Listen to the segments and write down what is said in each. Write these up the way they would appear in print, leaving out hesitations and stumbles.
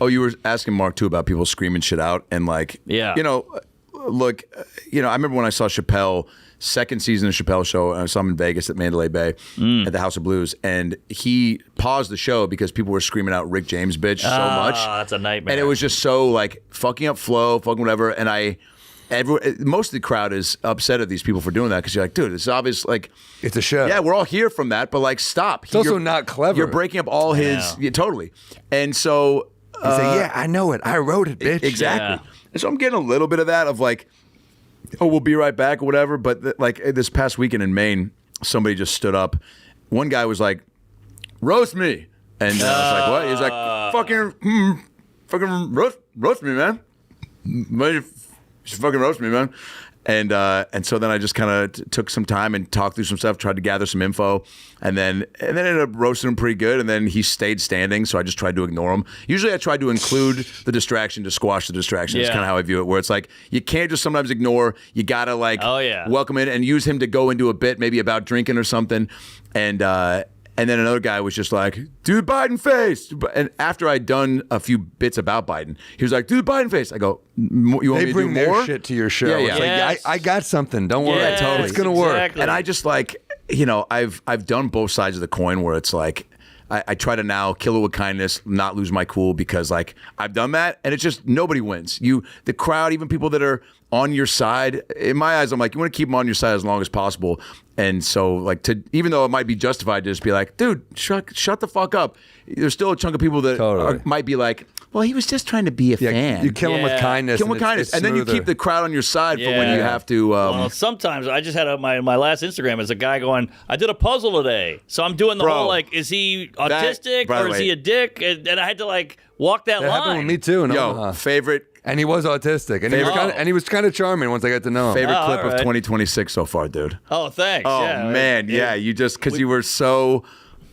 Oh, you were asking Mark too about people screaming shit out and like, look, I remember when I saw Chappelle, second season of Chappelle Show, and I saw him in Vegas at Mandalay Bay at the House of Blues, and he paused the show because people were screaming out Rick James bitch so much. That's a nightmare. And it was just so like fucking up flow, fucking whatever. And most of the crowd is upset at these people for doing that because you're like, dude, it's obvious. Like, it's a show. Yeah, we're all here from that, but like, stop. It's also not clever. You're breaking up all his. Yeah, totally. And so. He's like, yeah, I know it. I wrote it, bitch. Exactly. Yeah. And so I'm getting a little bit of that of like, oh, we'll be right back or whatever. But like this past weekend in Maine, somebody just stood up. One guy was like, roast me. And I was like, what? He's like, fucking roast me, man. You fucking roast me, man. And so then I just kind of took some time and talked through some stuff, tried to gather some info, and then ended up roasting him pretty good. And then he stayed standing, so I just tried to ignore him. Usually I try to include the distraction to squash the distraction. That's kind of how I view it, where it's like you can't just sometimes ignore. You got to like welcome it and use him to go into a bit maybe about drinking or something. And then another guy was just like, do the Biden face. And after I'd done a few bits about Biden, he was like, do the Biden face. I go, you want me to do more? They bring their shit to your show. Yeah. It's like, I got something. Don't worry. Totally. It's going to work. And I just like, I've done both sides of the coin where it's like, I try to now kill it with kindness, not lose my cool because like I've done that and it's just nobody wins. The crowd, even people that are on your side, in my eyes, I'm like, you want to keep them on your side as long as possible. And so like even though it might be justified to just be like, dude, shut the fuck up. There's still a chunk of people that might be like, well, he was just trying to be a fan. You kill him with kindness. Kill him with kindness. And then you keep the crowd on your side for when you have to. Well, sometimes I just had my last Instagram as a guy going, I did a puzzle today. So I'm doing the whole like, is he autistic or is he a dick? And I had to like walk that line. That happened with me too. Favorite. And he was autistic. And he was kind of charming once I got to know him. Favorite clip of 2026 so far, dude. Oh, thanks. Oh, man. You just, because you were so...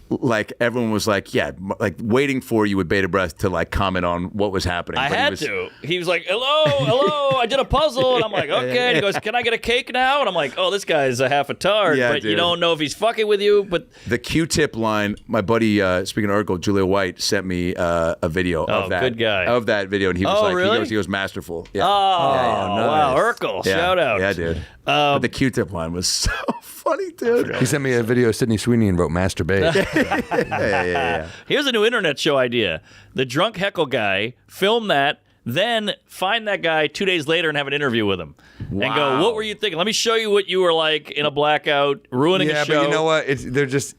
Like everyone was like, like waiting for you with bated breath to like comment on what was happening. I had to. He was like, hello, I did a puzzle. And I'm like, okay. And he goes, can I get a cake now? And I'm like, oh, this guy's a half a tard, but dude. You don't know if he's fucking with you. But the Q-tip line, my buddy, speaking of Urkel, Julia White, sent me a video of that. Good guy. Of that video. And he was like, really? he goes masterful. Yeah. Nice. Wow, Urkel, shout out. Yeah, dude. But the Q-tip line was so funny, dude. He sent me a video of Sydney Sweeney and wrote masturbate. yeah. Here's a new internet show idea. The drunk heckle guy, film that, then find that guy 2 days later and have an interview with him. Wow. And go, what were you thinking? Let me show you what you were like in a blackout, ruining a show. Yeah, but you know what?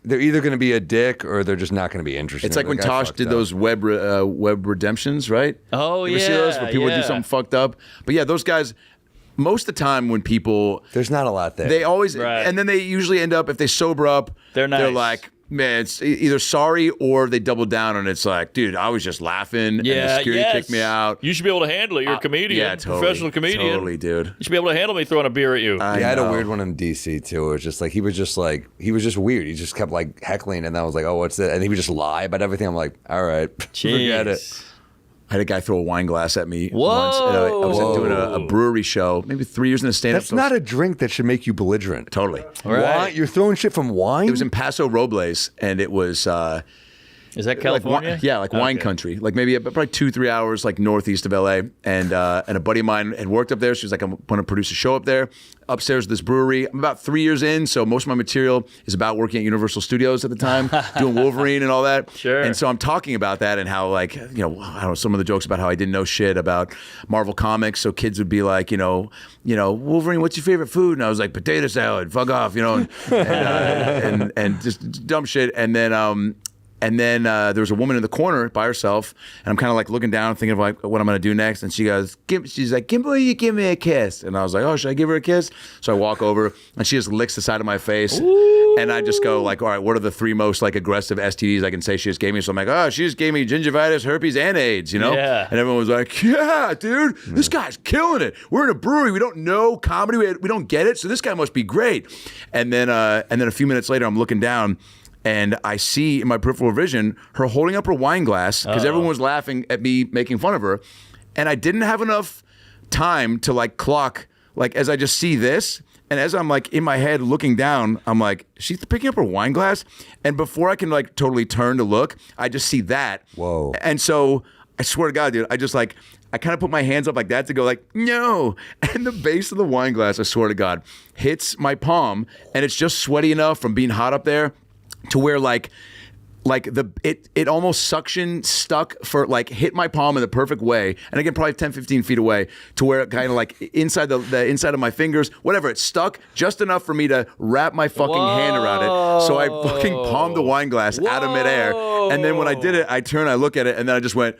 They're either going to be a dick or they're just not going to be interesting. It's like when Tosh did those web redemptions, right? Oh, you ever see those where people do something fucked up? But yeah, those guys... Most of the time when people... There's not a lot there. They always... And then they usually end up, if they sober up, they're nice. They're like, man, it's either sorry or they double down and it's like, dude, I was just laughing and the security kicked me out. You should be able to handle it. You're a comedian, professional comedian. Totally, dude. You should be able to handle me throwing a beer at you. I had a weird one in D.C. too. It was just like, he was just weird. He just kept like heckling and I was like, oh, what's that? And he would just lie about everything. I'm like, all right, forget it. I had a guy throw a wine glass at me once. And I was doing a brewery show, maybe 3 years in the stand-up. That's not a drink that should make you belligerent. Totally. Right. You're throwing shit from wine? It was in Paso Robles, and it was... Is that California? Like wine country. Like maybe probably 2-3 hours like northeast of LA. And a buddy of mine had worked up there. She was like, I'm going to produce a show up there. Upstairs at this brewery. I'm about 3 years in, so most of my material is about working at Universal Studios at the time, doing Wolverine and all that. Sure. And so I'm talking about that and how like, I don't know, some of the jokes about how I didn't know shit about Marvel Comics. So kids would be like, Wolverine, what's your favorite food? And I was like, potato salad, fuck off, and just dumb shit. And then there was a woman in the corner by herself, and I'm kind of like looking down, thinking of like what I'm gonna do next. And she's like, will you give me a kiss? And I was like, oh, should I give her a kiss? So I walk over, and she just licks the side of my face, and I just go like, all right, what are the 3 most like aggressive STDs I can say she just gave me? So I'm like, oh, she just gave me gingivitis, herpes, and AIDS, Yeah. And everyone was like, yeah, dude, this guy's killing it. We're in a brewery, we don't know comedy, we don't get it, so this guy must be great. And then a few minutes later, I'm looking down. And I see in my peripheral vision her holding up her wine glass because everyone was laughing at me making fun of her. And I didn't have enough time to like clock, like as I just see this. And as I'm like in my head looking down, I'm like, she's picking up her wine glass. And before I can like totally turn to look, I just see that. Whoa. And so I swear to God, dude, I kind of put my hands up like that to go like, no. And the base of the wine glass, I swear to God, hits my palm, and it's just sweaty enough from being hot up there to where it almost suction stuck for hit my palm in the perfect way, and again probably 10-15 feet away to where it kind of inside the inside of my fingers, whatever, it stuck just enough for me to wrap my fucking hand around it. So I fucking palmed the wine glass out of midair, and then when I did it, I turned, I look at it, and then I just went,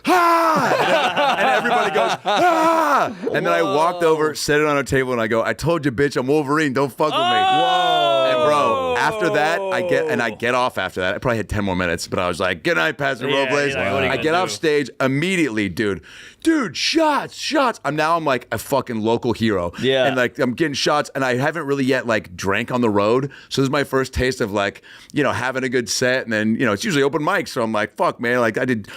ah! And everybody goes, ah! And then I walked over, set it on a table, and I go, I told you, bitch, I'm Wolverine. Don't fuck with me. Whoa! And bro, after that, I get off after that. I probably had 10 more minutes, but I was like, good night, Paso Robles. I get off stage immediately, dude, shots. I'm like a fucking local hero. Yeah. And I'm getting shots, and I haven't really yet drank on the road. So this is my first taste of having a good set. And then, it's usually open mics. So I'm like, fuck, man. I did,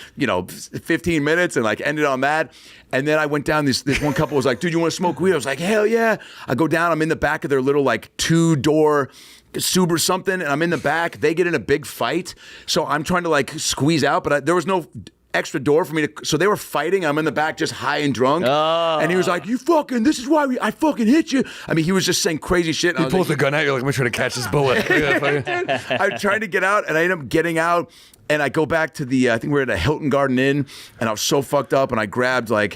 15 minutes and ended on that. And then I went down, this one couple was like, dude, you want to smoke weed? I was like, hell yeah. I go down, I'm in the back of their little 2-door Subaru something, and I'm in the back. They get in a big fight. So I'm trying to squeeze out, but there was no extra door for me to, so they were fighting. I'm in the back just high and drunk. And he was like, this is why I fucking hit you. I mean, he was just saying crazy shit. He pulls the gun out, you're like, I'm trying to catch this bullet. I'm trying to get out, and I end up getting out. And I go back to the, I think we were at a Hilton Garden Inn, and I was so fucked up, and I grabbed a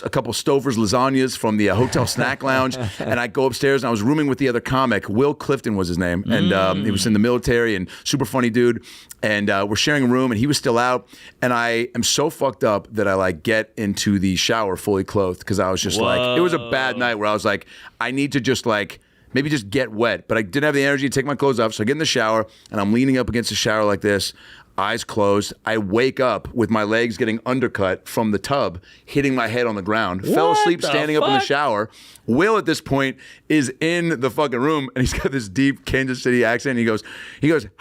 couple Stover's lasagnas from the hotel snack lounge, and I go upstairs, and I was rooming with the other comic. Will Clifton was his name, and he was in the military, and super funny dude, and we're sharing a room, and he was still out, and I am so fucked up that I get into the shower fully clothed, because I was just it was a bad night where I was like, I need to just maybe just get wet, but I didn't have the energy to take my clothes off, so I get in the shower, and I'm leaning up against the shower like this, eyes closed. I wake up with my legs getting undercut from the tub, hitting my head on the ground. Fell asleep standing up in the shower. Will at this point is in the fucking room, and he's got this deep Kansas City accent. He goes,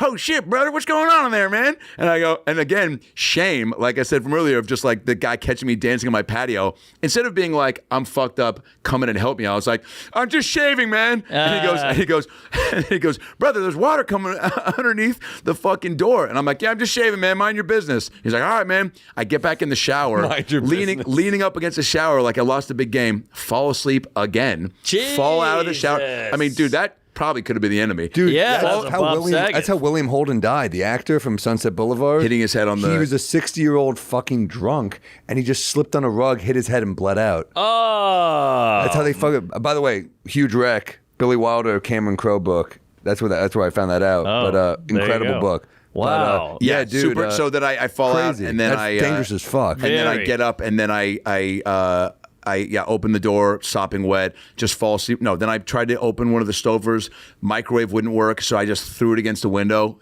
oh shit, brother, what's going on in there, man? And I go, and again, shame, like I said from earlier, of just the guy catching me dancing on my patio. Instead of being like, I'm fucked up, come in and help me, I was like, I'm just shaving, man. And he goes, brother, there's water coming underneath the fucking door. And I'm like, yeah, I'm just shaving, man. Mind your business. He's like, all right, man. I get back in the shower, leaning up against the shower like I lost a big game, fall asleep again, fall out of the shower. I mean, dude, that probably could have been the enemy. Dude, yeah, that's how William Holden died, the actor from Sunset Boulevard. Hitting his head on the... He was a 60-year-old fucking drunk, and he just slipped on a rug, hit his head, and bled out. Oh. That's how they fucking... By the way, huge wreck. Billy Wilder, Cameron Crowe book. That's where I found that out. But incredible book. Wow. But, yeah, dude. Super, so that I fall crazy. out, and then That's dangerous as fuck. And then I get up, and then I open the door, sopping wet, just fall asleep. No, then I tried to open one of the Stovers. Microwave wouldn't work, so I just threw it against the window,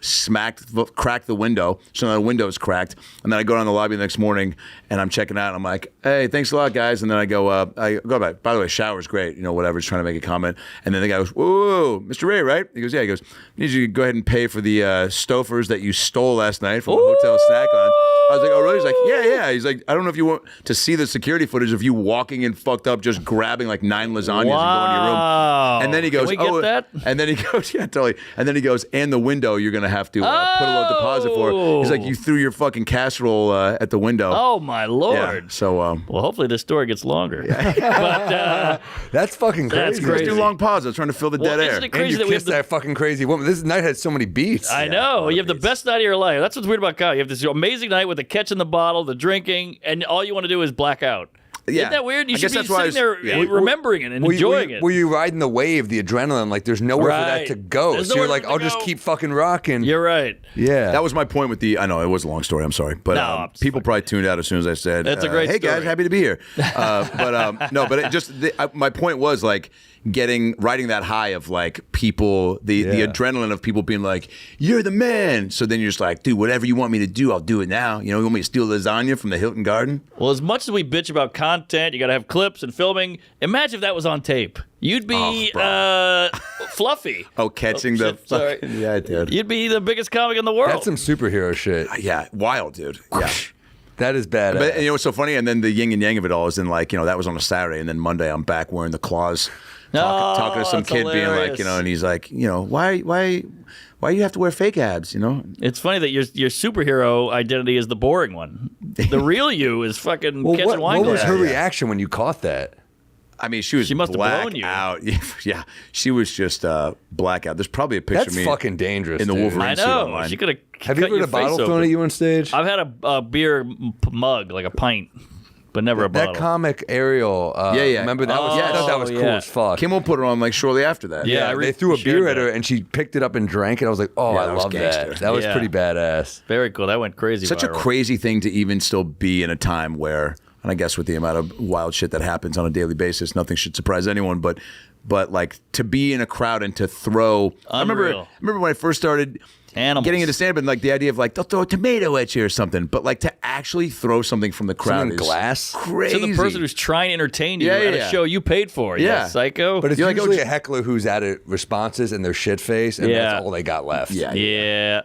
cracked the window, so now the window is cracked. And then I go down the lobby the next morning, and I'm checking out, and I'm like, hey, thanks a lot, guys. And then I go back. By the way, shower's great, whatever, just trying to make a comment. And then the guy goes, whoa, Mr. Ray, right? He goes, yeah. He goes, I need you to go ahead and pay for the Stofers that you stole last night from the hotel snack lounge. I was like, oh, really? He's like, yeah. He's like, I don't know if you want to see the security footage of you walking in fucked up, just grabbing 9 lasagnas and going to your room. And then he goes, Can we get that? And then he goes, yeah, totally. And then he goes, and the window you're going to have to put a little deposit for. He's like, you threw your fucking casserole at the window. Oh, my Lord. Yeah, so, well, hopefully this story gets longer. But, that's fucking crazy. That's crazy. Let's do long pause. I was trying to fill the dead air. Isn't it crazy and you that we have kissed that fucking crazy woman. This night had so many beats. I know. You have the best night of your life. That's what's weird about Kyle. You have this amazing night with the catching the bottle, the drinking, and all you want to do is black out. Yeah. Isn't that weird? You I should guess be that's sitting why there remembering it and enjoying it. Were you riding the wave, the adrenaline? There's nowhere for that Right. to go. There's So you're nowhere like, to I'll go. just keep fucking rocking. You're right. Yeah. That was my point with the. I know it was a long story. I'm sorry, but No, people probably tuned out as soon as I said. That's a great Hey guys, story. happy to be here. But it just my point was riding that high of people, the adrenaline of people being like, you're the man. So then you're just like, dude, whatever you want me to do, I'll do it now. You want me to steal lasagna from the Hilton Garden? Well, as much as we bitch about content, you got to have clips and filming. Imagine if that was on tape. You'd be Fluffy. Oh, catching the. shit, sorry. Yeah, dude. You'd be the biggest comic in the world. That's some superhero shit. Yeah, wild, dude. Yeah. That is bad. But you know what's so funny? And then the yin and yang of it all is in that was on a Saturday, and then Monday I'm back wearing the claws talking to some that's kid being like, hilarious. and he's like, why do you have to wear fake abs, It's funny that your superhero identity is the boring one. The real you is fucking Well, catching wine what was glasses. her reaction when you caught that? I mean, she was She must have black blown you. out. Yeah, she was just blackout. There's probably a picture That's of me fucking dangerous. in the dude. Wolverine I suit know. online. She could Have you ever had a bottle thrown at you on stage? I've had a beer mug, like a pint, but never a bottle. That comic Ariel. Yeah. Remember that? I thought that was cool yeah. as fuck. Kimmel put her on like shortly after that. Yeah, I they threw a shared beer at that. her and she picked it up and drank it. I was like, oh, Yeah, I that was love gangster. that. That was Yeah. pretty badass. Very cool. That went crazy. Such a viral. crazy thing to even still be in a time where, and I guess with the amount of wild shit that happens on a daily basis, nothing should surprise anyone. But like to be in a crowd and to throw. I Unreal. remember when I first started Animals. getting into stand-up, and like the idea of like they'll throw a tomato at you or something, but like to actually throw something from the crowd Something is glass? crazy. to the person who's trying to entertain you Yeah, at yeah. a show you paid for. Yeah. Psycho. But it's You're like, usually oh, a heckler who's at it responses and their shit face, and Yeah. that's all they got left. Yeah. yeah.